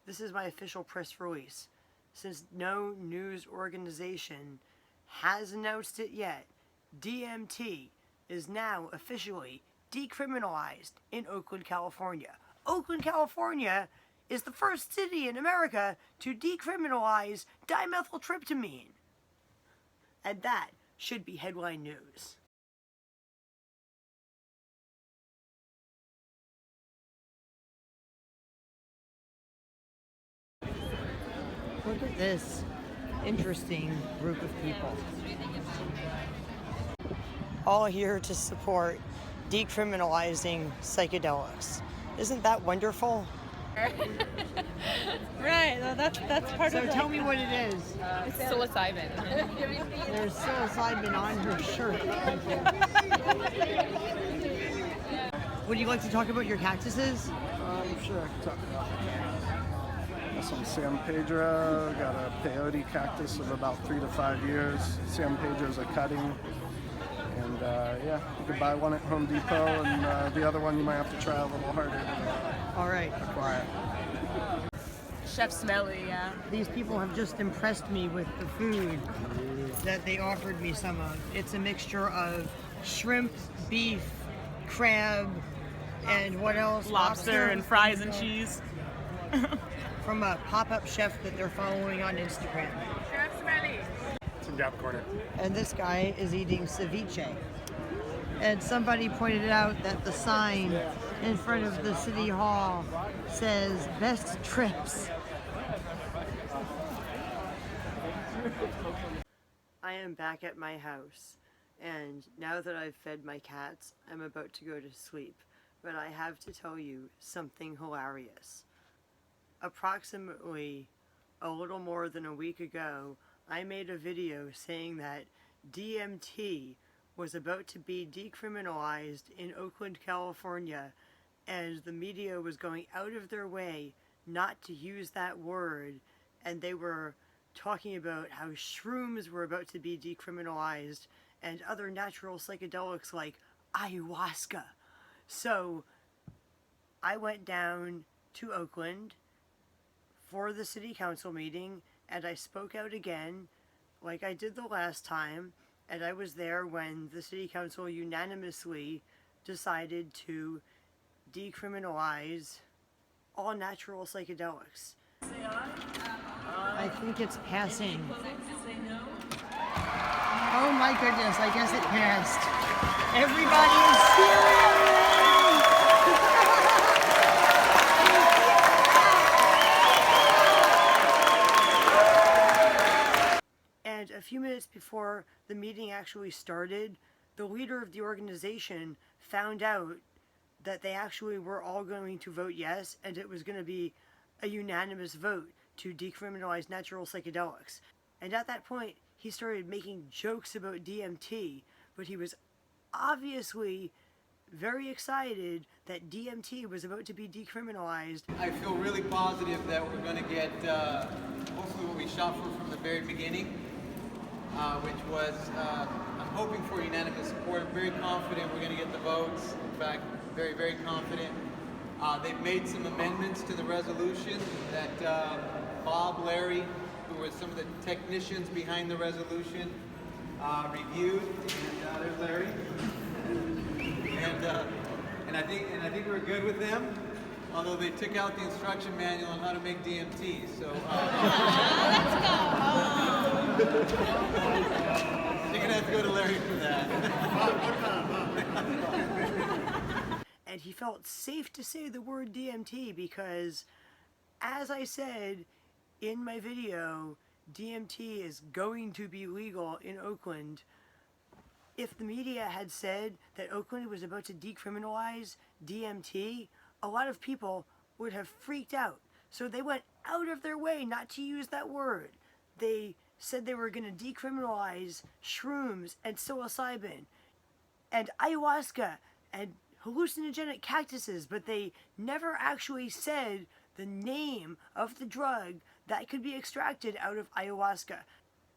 This is my official press release. Since no news organization has announced it yet, DMT is now officially decriminalized in Oakland, California. Oakland, California is the first city in America to decriminalize dimethyltryptamine. And that should be headline news. Look at this interesting group of people. All here to support decriminalizing psychedelics. Isn't that wonderful? Right, well, that's part of So it. tell me what it is. It's psilocybin. There's psilocybin on her shirt. Would you like to talk about your cactuses? Sure, I can talk about it. Got some San Pedro, got a Peyote cactus of about 3 to 5 years. San Pedro's a cutting. And yeah, you can buy one at Home Depot, and the other one you might have to try a little harder to All right. acquire. Chef Smelly, yeah. These people have just impressed me with the food that they offered me some of. It's a mixture of shrimp, beef, crab, and what else? Lobster and fries and cheese. From a pop-up chef that they're following on Instagram. Chef Smelly. It's in Gap Corner. And this guy is eating ceviche. And somebody pointed out that the sign in front of the city hall says best trips. I am back at my house, and now that I've fed my cats, I'm about to go to sleep. But I have to tell you something hilarious. Approximately a little more than a week ago, I made a video saying that DMT was about to be decriminalized in Oakland, California, and the media was going out of their way not to use that word, and they were talking about how shrooms were about to be decriminalized and other natural psychedelics like ayahuasca. So I went down to Oakland for the city council meeting, and I spoke out again like I did the last time, and I was there when the city council unanimously decided to decriminalize all natural psychedelics. I think it's passing. Oh my goodness, I guess it passed. Everybody is serious! And a few minutes before the meeting actually started, the leader of the organization found out that they actually were all going to vote yes, and it was going to be a unanimous vote to decriminalize natural psychedelics. And at that point, he started making jokes about DMT, but he was obviously very excited that DMT was about to be decriminalized. I feel really positive that we're going to get hopefully what we shot for from the very beginning, which was I'm hoping for unanimous support. I'm very confident we're going to get the votes. In fact, very, very confident. They've made some amendments to the resolution that Bob, Larry, who were some of the technicians behind the resolution, reviewed. And there's Larry. And I think we're good with them. Although they took out the instruction manual on how to make DMT, so. Let's go. You're gonna have to go to Larry for that. And he felt safe to say the word DMT because, as I said in my video, DMT is going to be legal in Oakland. If the media had said that Oakland was about to decriminalize DMT, a lot of people would have freaked out. So they went out of their way not to use that word. They said they were going to decriminalize shrooms and psilocybin and ayahuasca and hallucinogenic cactuses, but they never actually said the name of the drug that could be extracted out of ayahuasca.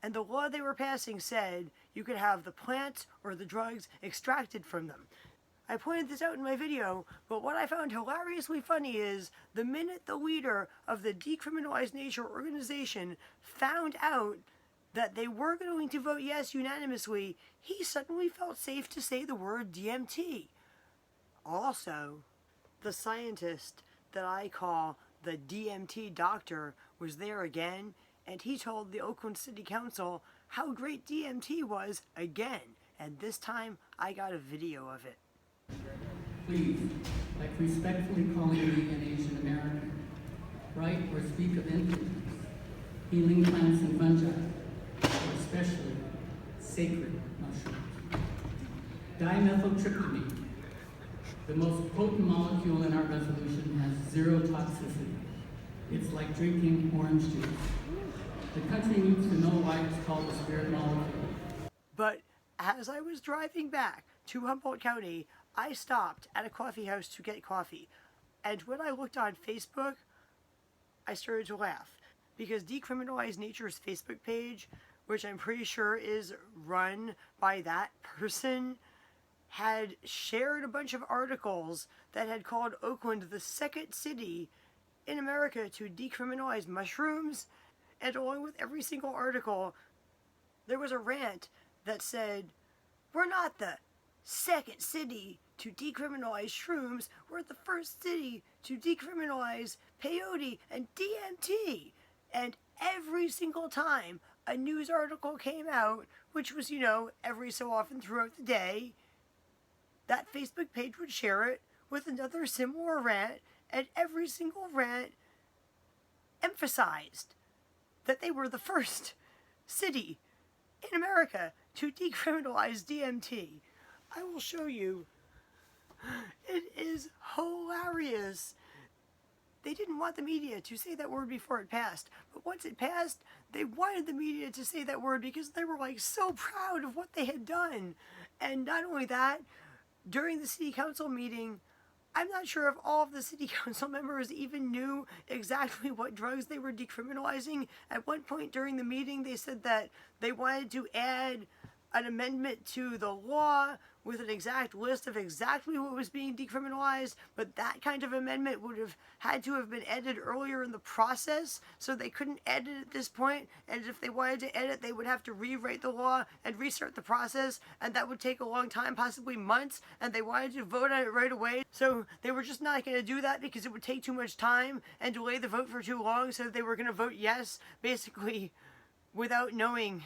And the law they were passing said you could have the plants or the drugs extracted from them. I pointed this out in my video, but what I found hilariously funny is the minute the leader of the Decriminalize Nature organization found out that they were going to vote yes unanimously, he suddenly felt safe to say the word DMT. Also, the scientist that I call the DMT doctor was there again, and he told the Oakland City Council how great DMT was again, and this time I got a video of it. Please, like respectfully calling me an Asian American, write or speak of infants, healing plants and fungi, or especially sacred mushrooms. Dimethyltryptamine, the most potent molecule in our resolution, has zero toxicity. It's like drinking orange juice. The country needs to know why it's called the spirit molecule. But as I was driving back to Humboldt County, I stopped at a coffee house to get coffee. And when I looked on Facebook, I started to laugh. Because Decriminalize Nature's Facebook page, which I'm pretty sure is run by that person, had shared a bunch of articles that had called Oakland the second city in America to decriminalize mushrooms. And along with every single article, there was a rant that said, we're not the second city to decriminalize shrooms, we're the first city to decriminalize peyote and DMT. And every single time a news article came out, which was, every so often throughout the day, that Facebook page would share it with another similar rant, and every single rant emphasized that they were the first city in America to decriminalize DMT. I will show you. It is hilarious. They didn't want the media to say that word before it passed, but once it passed, they wanted the media to say that word because they were so proud of what they had done. And not only that, during the city council meeting, I'm not sure if all of the city council members even knew exactly what drugs they were decriminalizing. At one point during the meeting, they said that they wanted to add an amendment to the law with an exact list of exactly what was being decriminalized, but that kind of amendment would have had to have been edited earlier in the process, so they couldn't edit at this point, and if they wanted to edit, they would have to rewrite the law and restart the process, and that would take a long time, possibly months, and they wanted to vote on it right away, so they were just not going to do that because it would take too much time and delay the vote for too long, so they were going to vote yes, basically, without knowing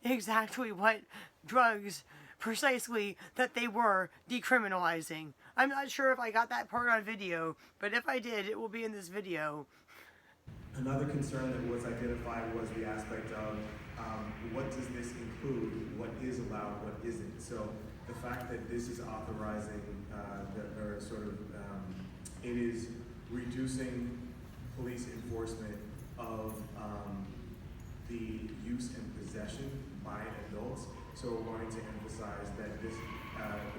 exactly what drugs precisely that they were decriminalizing. I'm not sure if I got that part on video, but if I did, it will be in this video. Another concern that was identified was the aspect of what does this include, what is allowed, what isn't. So the fact that this is authorizing, it is reducing police enforcement of the use and possession by adults. So we're going to emphasize that this,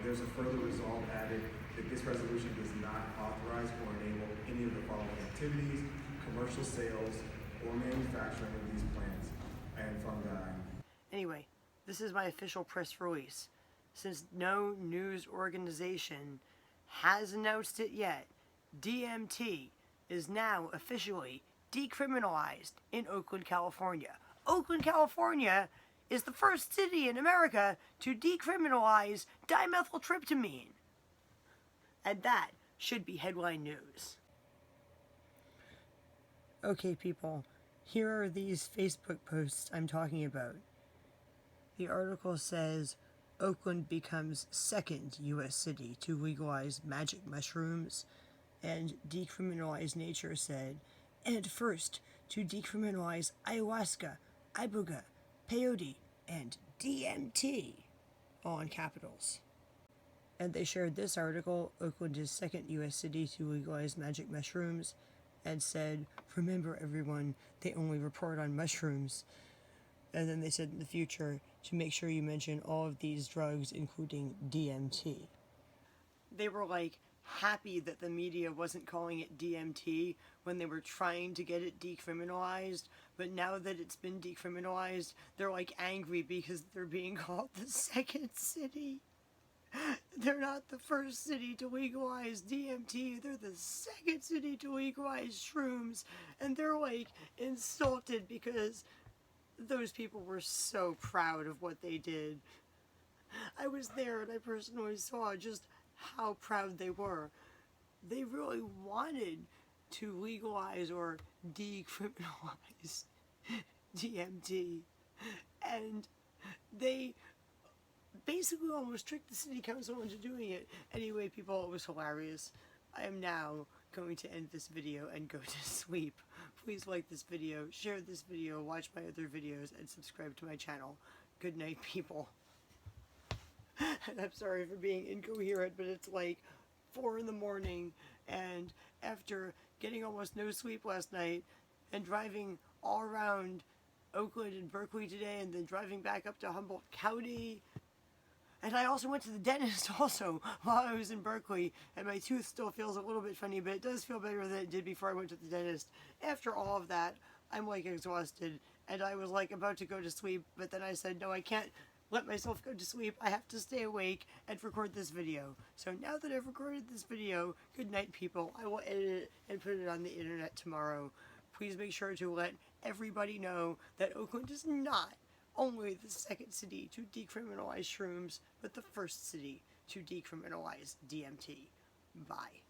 there's a further resolve added that this resolution does not authorize or enable any of the following activities: commercial sales or manufacturing of these plants and fungi. Anyway, this is my official press release. Since no news organization has announced it yet, DMT is now officially decriminalized in Oakland, California. Oakland, California is the first city in America to decriminalize dimethyltryptamine. And that should be headline news. Okay, people, here are these Facebook posts I'm talking about. The article says, Oakland becomes second U.S. city to legalize magic mushrooms, and Decriminalize Nature said, and first to decriminalize ayahuasca, Ibogaine, Peyote, and DMT, all in capitals. And they shared this article, Oakland is second U.S. city to legalize magic mushrooms, and said, remember everyone, they only report on mushrooms. And then they said in the future to make sure you mention all of these drugs, including DMT. They were happy that the media wasn't calling it DMT when they were trying to get it decriminalized, but now that it's been decriminalized, they're angry because they're being called the second city. They're not the first city to legalize DMT, they're the second city to legalize shrooms, and they're like insulted because those people were so proud of what they did. I was there and I personally saw just how proud they were. They really wanted to legalize or decriminalize DMT, and they basically almost tricked the city council into doing it. Anyway, people, it was hilarious. I am now going to end this video and go to sleep. Please like this video, share this video, watch my other videos, and subscribe to my channel. Good night, people. And I'm sorry for being incoherent, but it's like 4 in the morning, and after getting almost no sleep last night and driving all around Oakland and Berkeley today, and then driving back up to Humboldt County. And I also went to the dentist also while I was in Berkeley, and my tooth still feels a little bit funny, but it does feel better than it did before I went to the dentist. After all of that, I'm like exhausted, and I was like about to go to sleep, but then I said, no, I can't let myself go to sleep. I have to stay awake and record this video. So now that I've recorded this video, good night, people. I will edit it and put it on the internet tomorrow. Please make sure to let everybody know that Oakland is not only the second city to decriminalize shrooms, but the first city to decriminalize DMT. Bye.